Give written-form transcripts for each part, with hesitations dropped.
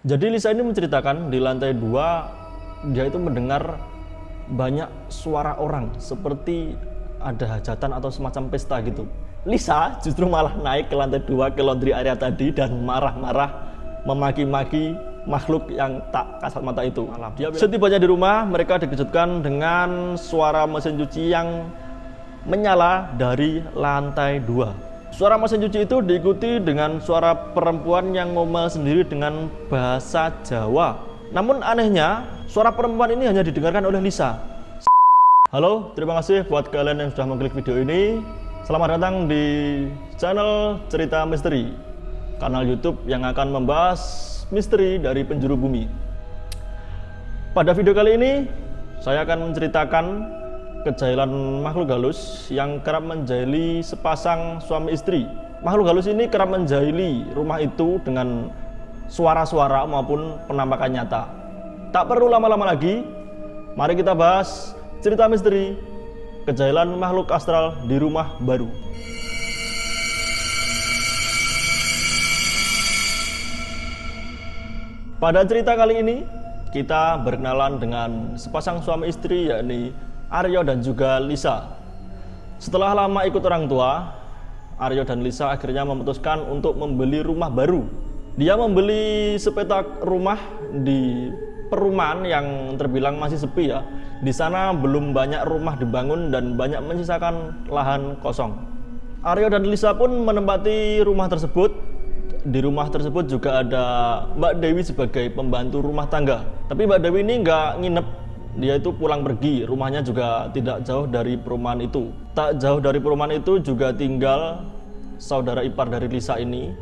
Jadi Lisa ini menceritakan di lantai 2 dia itu mendengar banyak suara orang seperti ada hajatan atau semacam pesta gitu. Lisa justru malah naik ke lantai 2 ke laundry area tadi dan marah-marah memaki-maki makhluk yang tak kasat mata itu. Setibanya di rumah, mereka dikejutkan dengan suara mesin cuci yang menyala dari lantai 2. Suara mesin cuci itu diikuti dengan suara perempuan yang ngomel sendiri dengan bahasa Jawa. Namun anehnya, suara perempuan ini hanya didengarkan oleh Lisa. Halo, terima kasih buat kalian yang sudah mengklik video ini. Selamat datang di channel Cerita Misteri, kanal YouTube yang akan membahas misteri dari penjuru bumi. Pada video kali ini, saya akan menceritakan kejahilan makhluk halus yang kerap menjahili sepasang suami istri. Makhluk halus ini kerap menjahili rumah itu dengan suara-suara maupun penampakan nyata. Tak perlu lama-lama lagi, mari kita bahas cerita misteri kejahilan makhluk astral di rumah baru. Pada cerita kali ini, kita berkenalan dengan sepasang suami istri, yakni Aryo dan juga Lisa. Setelah lama ikut orang tua, Aryo dan Lisa akhirnya memutuskan untuk membeli rumah baru. Dia membeli sepetak rumah di perumahan yang terbilang masih sepi ya. Di sana belum banyak rumah dibangun dan banyak menyisakan lahan kosong. Aryo dan Lisa pun menempati rumah tersebut. Di rumah tersebut juga ada Mbak Dewi sebagai pembantu rumah tangga. Tapi Mbak Dewi ini nggak nginep. Dia itu pulang pergi, rumahnya juga tidak jauh dari perumahan itu. Tak jauh dari perumahan itu juga tinggal saudara ipar dari Lisa ini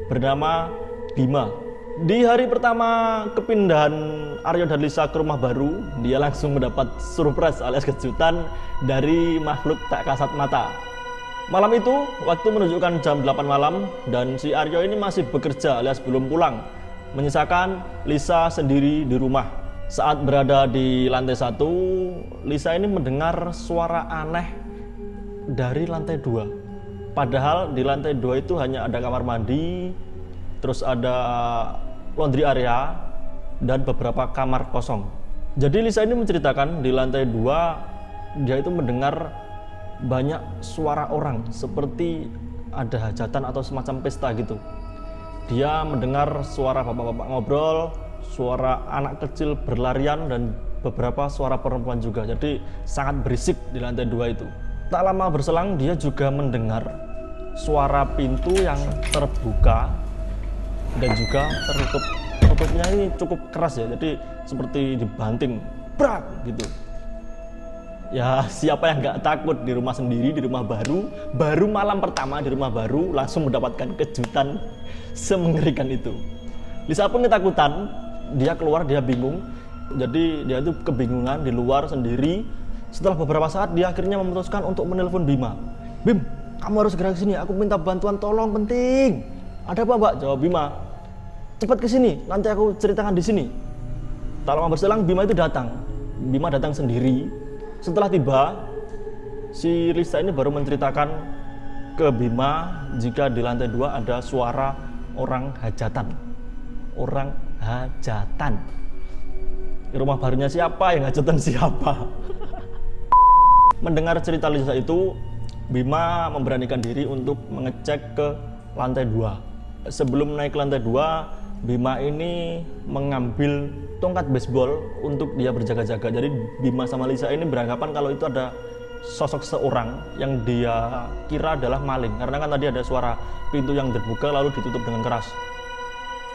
bernama Bima. Di hari pertama kepindahan Aryo dan Lisa ke rumah baru, dia langsung mendapat surprise alias kejutan dari makhluk tak kasat mata. Malam itu, waktu menunjukkan jam 8 malam dan si Aryo ini masih bekerja alias belum pulang, menyisakan Lisa sendiri di rumah. Saat berada di lantai 1, Lisa ini mendengar suara aneh dari lantai 2. Padahal di lantai 2 itu hanya ada kamar mandi, terus ada laundry area, dan beberapa kamar kosong. Jadi Lisa ini menceritakan di lantai 2, dia itu mendengar banyak suara orang seperti ada hajatan atau semacam pesta gitu. Dia mendengar suara bapak-bapak ngobrol, suara anak kecil berlarian, dan beberapa suara perempuan juga. Jadi sangat berisik di lantai 2 itu. Tak lama berselang dia juga mendengar suara pintu yang terbuka dan juga tertutup. Tutupnya ini cukup keras ya, jadi seperti dibanting, brak gitu. Ya siapa yang nggak takut di rumah sendiri, di rumah baru malam pertama di rumah baru langsung mendapatkan kejutan semengerikan itu. Lisa pun ketakutan, dia keluar, dia bingung. Jadi dia itu kebingungan di luar sendiri. Setelah beberapa saat dia akhirnya memutuskan untuk menelpon Bima. Bim, kamu harus segera kesini, aku minta bantuan, tolong, penting. Ada apa Mbak? Jawab Bima. Cepat kesini, nanti aku ceritakan di sini. Tak lama berselang Bima itu datang. Bima datang sendiri. Setelah tiba, si Lisa ini baru menceritakan ke Bima jika di lantai 2 ada suara orang hajatan. Orang hajatan. Di rumah barunya siapa, yang hajatan siapa? Mendengar cerita Lisa itu, Bima memberanikan diri untuk mengecek ke lantai 2. Sebelum naik ke lantai 2, Bima ini mengambil tongkat baseball untuk dia berjaga-jaga. Jadi Bima sama Lisa ini beranggapan kalau itu ada sosok seorang yang dia kira adalah maling. Karena kan tadi ada suara pintu yang terbuka lalu ditutup dengan keras.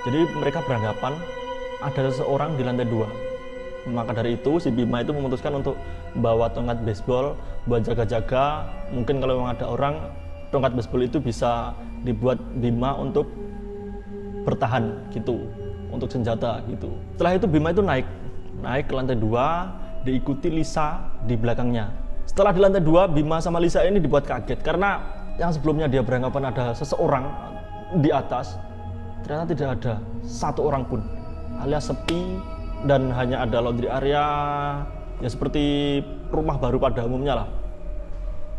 Jadi mereka beranggapan ada seseorang di lantai 2. Maka dari itu si Bima itu memutuskan untuk bawa tongkat baseball buat jaga-jaga. Mungkin kalau memang ada orang, tongkat baseball itu bisa dibuat Bima untuk bertahan gitu, untuk senjata gitu. Setelah itu Bima itu naik ke lantai 2, diikuti Lisa di belakangnya. Setelah di lantai 2, Bima sama Lisa ini dibuat kaget karena yang sebelumnya dia beranggapan ada seseorang di atas, ternyata tidak ada satu orang pun, alias sepi dan hanya ada laundry area ya seperti rumah baru pada umumnya lah.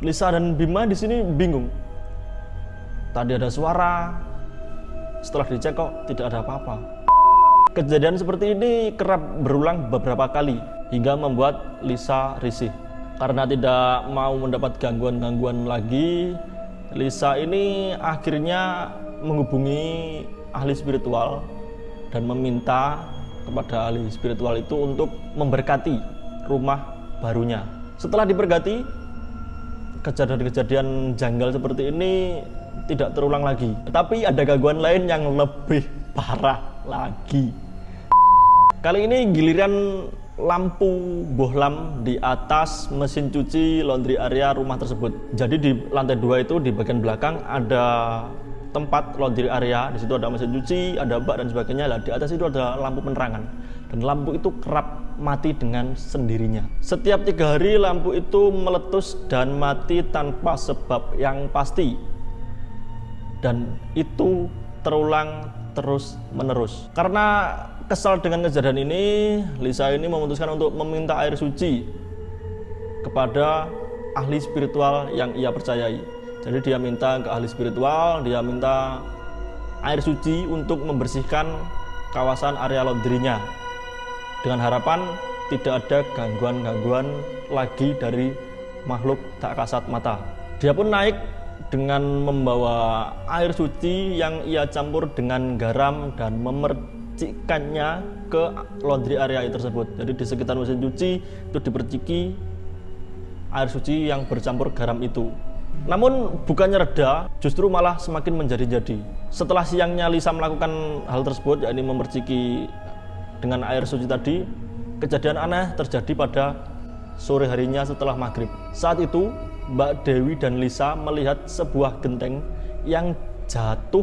Lisa dan Bima di sini bingung. Tadi ada suara, setelah dicek kok tidak ada apa-apa. Kejadian seperti ini kerap berulang beberapa kali hingga membuat Lisa risih. Karena tidak mau mendapat gangguan-gangguan lagi, Lisa ini akhirnya menghubungi ahli spiritual dan meminta kepada ahli spiritual itu untuk memberkati rumah barunya. Setelah diberkati, kejadian-kejadian janggal seperti ini tidak terulang lagi. Tapi ada gangguan lain yang lebih parah lagi. Kali ini giliran lampu bohlam di atas mesin cuci laundry area rumah tersebut. Jadi di lantai 2 itu di bagian belakang ada tempat laundry area. Di situ ada mesin cuci, ada bak dan sebagainya. Lah di atas itu ada lampu penerangan. Dan lampu itu kerap mati dengan sendirinya. Setiap 3 hari lampu itu meletus dan mati tanpa sebab yang pasti. Dan itu terulang terus menerus. Karena kesal dengan kejadian ini, Lisa ini memutuskan untuk meminta air suci kepada ahli spiritual yang ia percayai. Jadi dia minta ke ahli spiritual, dia minta air suci untuk membersihkan kawasan area laundrynya, dengan harapan tidak ada gangguan-gangguan lagi dari makhluk tak kasat mata. Dia pun naik dengan membawa air suci yang ia campur dengan garam dan memercikkannya ke laundry area tersebut. Jadi di sekitar mesin cuci itu diperciki air suci yang bercampur garam itu. Namun bukannya reda, justru malah semakin menjadi-jadi. Setelah siangnya Lisa melakukan hal tersebut, yakni memerciki dengan air suci tadi, kejadian aneh terjadi pada sore harinya setelah maghrib. Saat itu Mbak Dewi dan Lisa melihat sebuah genteng yang jatuh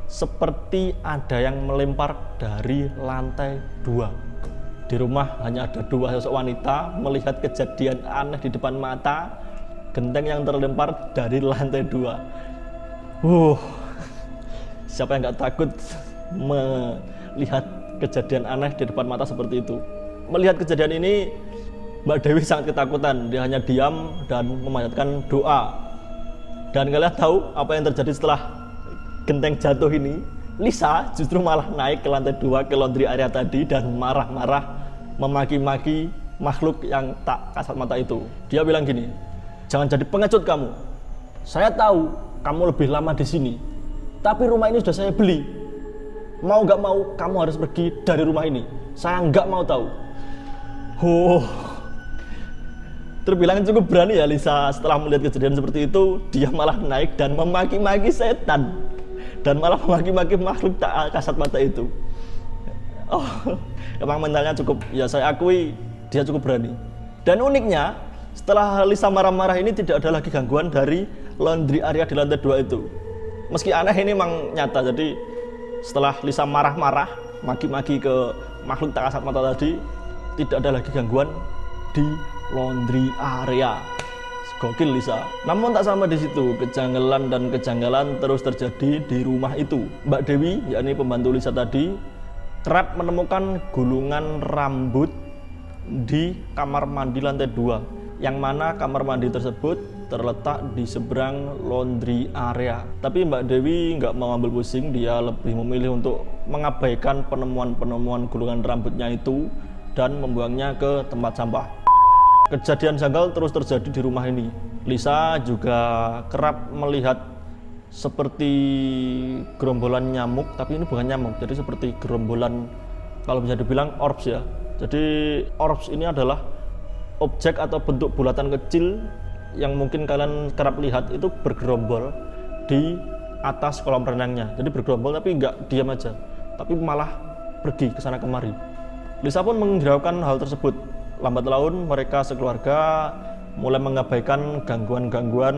seperti ada yang melempar dari lantai 2. Di rumah hanya ada 2 sosok wanita melihat kejadian aneh di depan mata, genteng yang terlempar dari lantai 2. Siapa yang gak takut melihat kejadian aneh di depan mata seperti itu? Melihat kejadian ini, Mbak Dewi sangat ketakutan. Dia hanya diam dan memanjatkan doa. Dan kalian tahu apa yang terjadi setelah genteng jatuh ini? Lisa justru malah naik ke lantai 2 ke laundry area tadi dan marah-marah memaki-maki makhluk yang tak kasat mata itu. Dia bilang gini, "Jangan jadi pengecut kamu. Saya tahu kamu lebih lama di sini, tapi rumah ini sudah saya beli. Mau gak mau kamu harus pergi dari rumah ini. Saya gak mau tahu." Terbilang cukup berani ya Lisa. Setelah melihat kejadian seperti itu, dia malah naik dan memaki-maki setan dan malah memaki-maki makhluk tak kasat mata itu. Emang mentalnya cukup, ya saya akui dia cukup berani. Dan uniknya, setelah Lisa marah-marah ini tidak ada lagi gangguan dari laundry area di lantai 2 itu. Meski aneh, ini memang nyata. Jadi setelah Lisa marah-marah maki-maki ke makhluk tak kasat mata tadi, tidak ada lagi gangguan di laundry area. Gokil Lisa. Namun tak sampai di situ, kejanggalan dan kejanggalan terus terjadi di rumah itu. Mbak Dewi, yakni pembantu Lisa tadi, kerap menemukan gulungan rambut di kamar mandi lantai 2, yang mana kamar mandi tersebut terletak di seberang laundry area. Tapi Mbak Dewi nggak mau ambil pusing, dia lebih memilih untuk mengabaikan penemuan-penemuan gulungan rambutnya itu dan membuangnya ke tempat sampah. Kejadian janggal terus terjadi di rumah ini. Lisa juga kerap melihat seperti gerombolan nyamuk, tapi ini bukan nyamuk, jadi seperti gerombolan, kalau bisa dibilang orbs ya. Jadi orbs ini adalah objek atau bentuk bulatan kecil yang mungkin kalian kerap lihat itu bergerombol di atas kolam renangnya. Jadi bergerombol tapi nggak diam aja, tapi malah pergi ke sana kemari. Lisa pun menghiraukan hal tersebut. Lambat laun mereka sekeluarga mulai mengabaikan gangguan-gangguan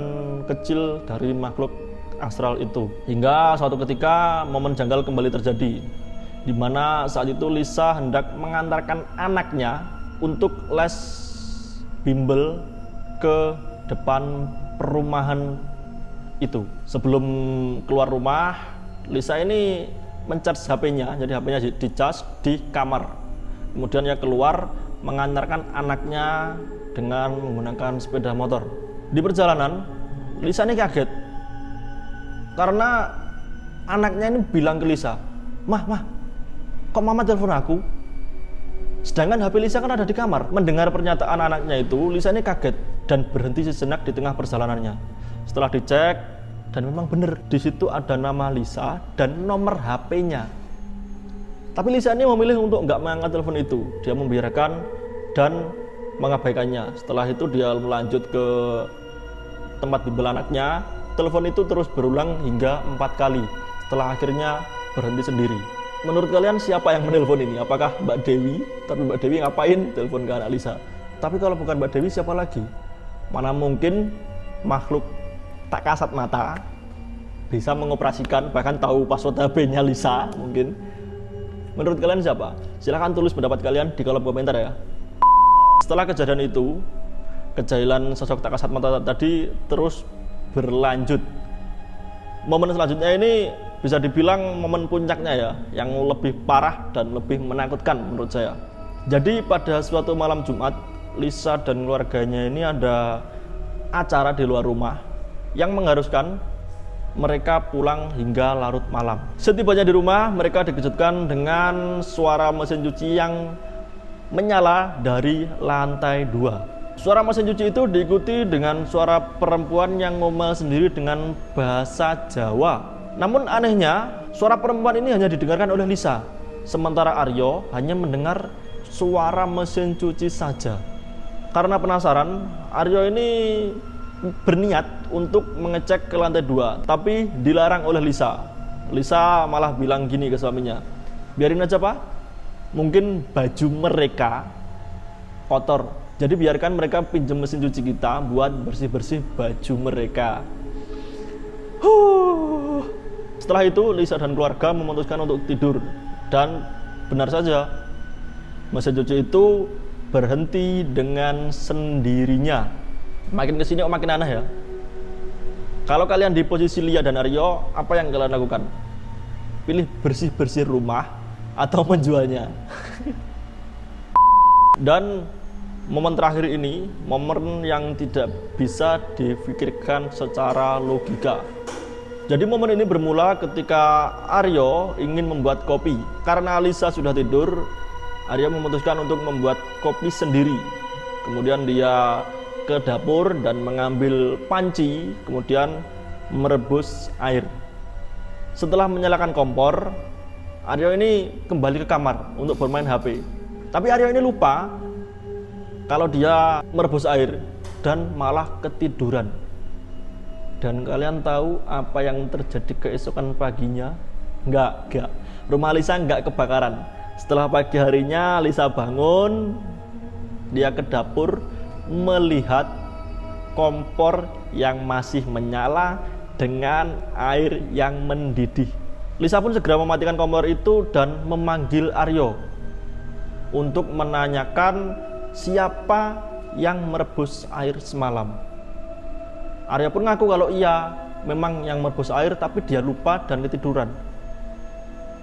kecil dari makhluk astral itu. Hingga suatu ketika momen janggal kembali terjadi, di mana saat itu Lisa hendak mengantarkan anaknya untuk les bimbel ke depan perumahan itu. Sebelum keluar rumah, Lisa ini mencas HP-nya, jadi HP-nya dicas di kamar. Kemudian dia keluar mengantarkan anaknya dengan menggunakan sepeda motor. Di perjalanan, Lisa ini kaget karena anaknya ini bilang ke Lisa, "Mah, kok mama telepon aku? Sedangkan HP Lisa kan ada di kamar. Mendengar pernyataan anaknya itu, Lisa ini kaget dan berhenti sejenak di tengah perjalanannya. Setelah dicek, dan memang benar, di situ ada nama Lisa dan nomor HP-nya. Tapi Lisa ini memilih untuk nggak mengangkat telepon itu. Dia membiarkan dan mengabaikannya. Setelah itu dia melanjut ke tempat bimbel anaknya. Telepon itu terus berulang hingga 4 kali. Setelah akhirnya berhenti sendiri. Menurut kalian siapa yang menelpon ini? Apakah Mbak Dewi? Tapi Mbak Dewi ngapain telepon ke anak Lisa? Tapi kalau bukan Mbak Dewi, siapa lagi? Mana mungkin makhluk tak kasat mata bisa mengoperasikan, bahkan tahu password HP-nya Lisa mungkin. Menurut kalian siapa? Silahkan tulis pendapat kalian di kolom komentar ya. Setelah kejadian itu, kejahilan sosok tak kasat mata tadi terus berlanjut. Momen selanjutnya ini bisa dibilang momen puncaknya ya, yang lebih parah dan lebih menakutkan menurut saya. Jadi pada suatu malam Jumat, Lisa dan keluarganya ini ada acara di luar rumah yang mengharuskan mereka pulang hingga larut malam. Setibanya di rumah, mereka dikejutkan dengan suara mesin cuci yang menyala dari lantai 2. Suara mesin cuci itu diikuti dengan suara perempuan yang ngomel sendiri dengan bahasa Jawa. Namun anehnya, suara perempuan ini hanya didengarkan oleh Lisa, sementara Aryo hanya mendengar suara mesin cuci saja. Karena penasaran, Aryo ini berniat untuk mengecek ke lantai 2, tapi dilarang oleh Lisa. Lisa malah bilang gini ke suaminya, biarin aja Pak, mungkin baju mereka kotor, jadi biarkan mereka pinjam mesin cuci kita buat bersih-bersih baju mereka. Setelah itu Lisa dan keluarga memutuskan untuk tidur. Dan benar saja, mesin cuci itu berhenti dengan sendirinya. Makin kesini makin aneh ya. Kalau kalian di posisi Lia dan Aryo, apa yang kalian lakukan? Pilih bersih-bersih rumah atau menjualnya? Dan momen terakhir ini, momen yang tidak bisa difikirkan secara logika. Jadi momen ini bermula ketika Aryo ingin membuat kopi. Karena Lisa sudah tidur, Aryo memutuskan untuk membuat kopi sendiri. Kemudian dia ke dapur dan mengambil panci, kemudian merebus air. Setelah menyalakan kompor, Aryo ini kembali ke kamar untuk bermain HP. Tapi Aryo ini lupa kalau dia merebus air dan malah ketiduran. Dan kalian tahu apa yang terjadi keesokan paginya? Enggak. Rumah Lisa enggak kebakaran. Setelah pagi harinya Lisa bangun, dia ke dapur melihat kompor yang masih menyala dengan air yang mendidih. Lisa pun segera mematikan kompor itu dan memanggil Aryo untuk menanyakan siapa yang merebus air semalam. Aryo pun ngaku kalau iya, memang yang merebus air, tapi dia lupa dan ketiduran.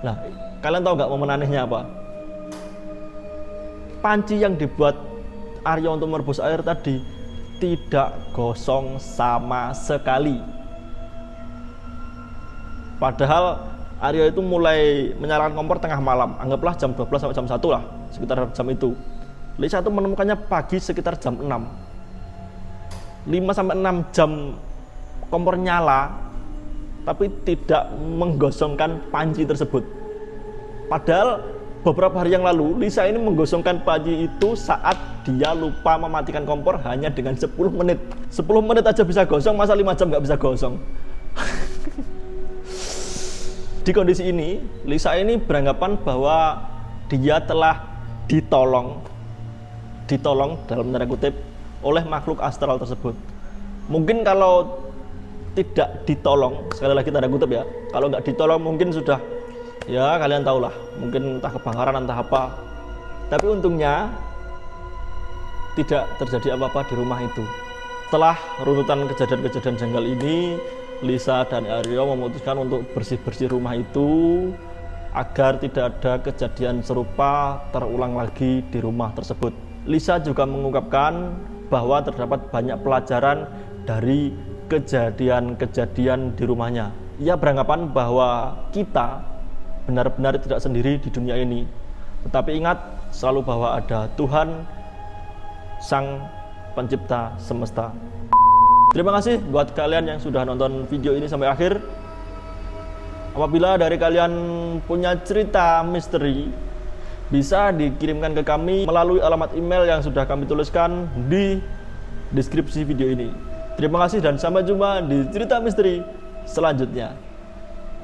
Nah, kalian tahu nggak momen anehnya apa? Panci yang dibuat Aryo untuk merebus air tadi tidak gosong sama sekali. Padahal Aryo itu mulai menyalakan kompor tengah malam, anggaplah jam 12 sampai jam 1 lah, sekitar jam itu. Lisa itu menemukannya pagi sekitar jam 6. 5-6 jam kompor nyala, tapi tidak menggosongkan panci tersebut. Padahal beberapa hari yang lalu Lisa ini menggosongkan panci itu saat dia lupa mematikan kompor hanya dengan 10 menit. 10 menit aja bisa gosong, masa 5 jam nggak bisa gosong? Di kondisi ini, Lisa ini beranggapan bahwa dia telah ditolong dalam tanda kutip oleh makhluk astral tersebut. Mungkin kalau tidak ditolong, sekali lagi tanda kutip ya, kalau nggak ditolong mungkin sudah, ya kalian tahulah, mungkin entah kebakaran entah apa. Tapi untungnya tidak terjadi apa-apa di rumah itu. Setelah runutan kejadian-kejadian janggal ini, Lisa dan Aryo memutuskan untuk bersih-bersih rumah itu agar tidak ada kejadian serupa terulang lagi di rumah tersebut. Lisa juga mengungkapkan bahwa terdapat banyak pelajaran dari kejadian-kejadian di rumahnya. Ia beranggapan bahwa kita benar-benar tidak sendiri di dunia ini. Tetapi ingat selalu bahwa ada Tuhan, Sang Pencipta semesta. Terima kasih buat kalian yang sudah nonton video ini sampai akhir. Apabila dari kalian punya cerita misteri, bisa dikirimkan ke kami melalui alamat email yang sudah kami tuliskan di deskripsi video ini. Terima kasih dan sampai jumpa di cerita misteri selanjutnya.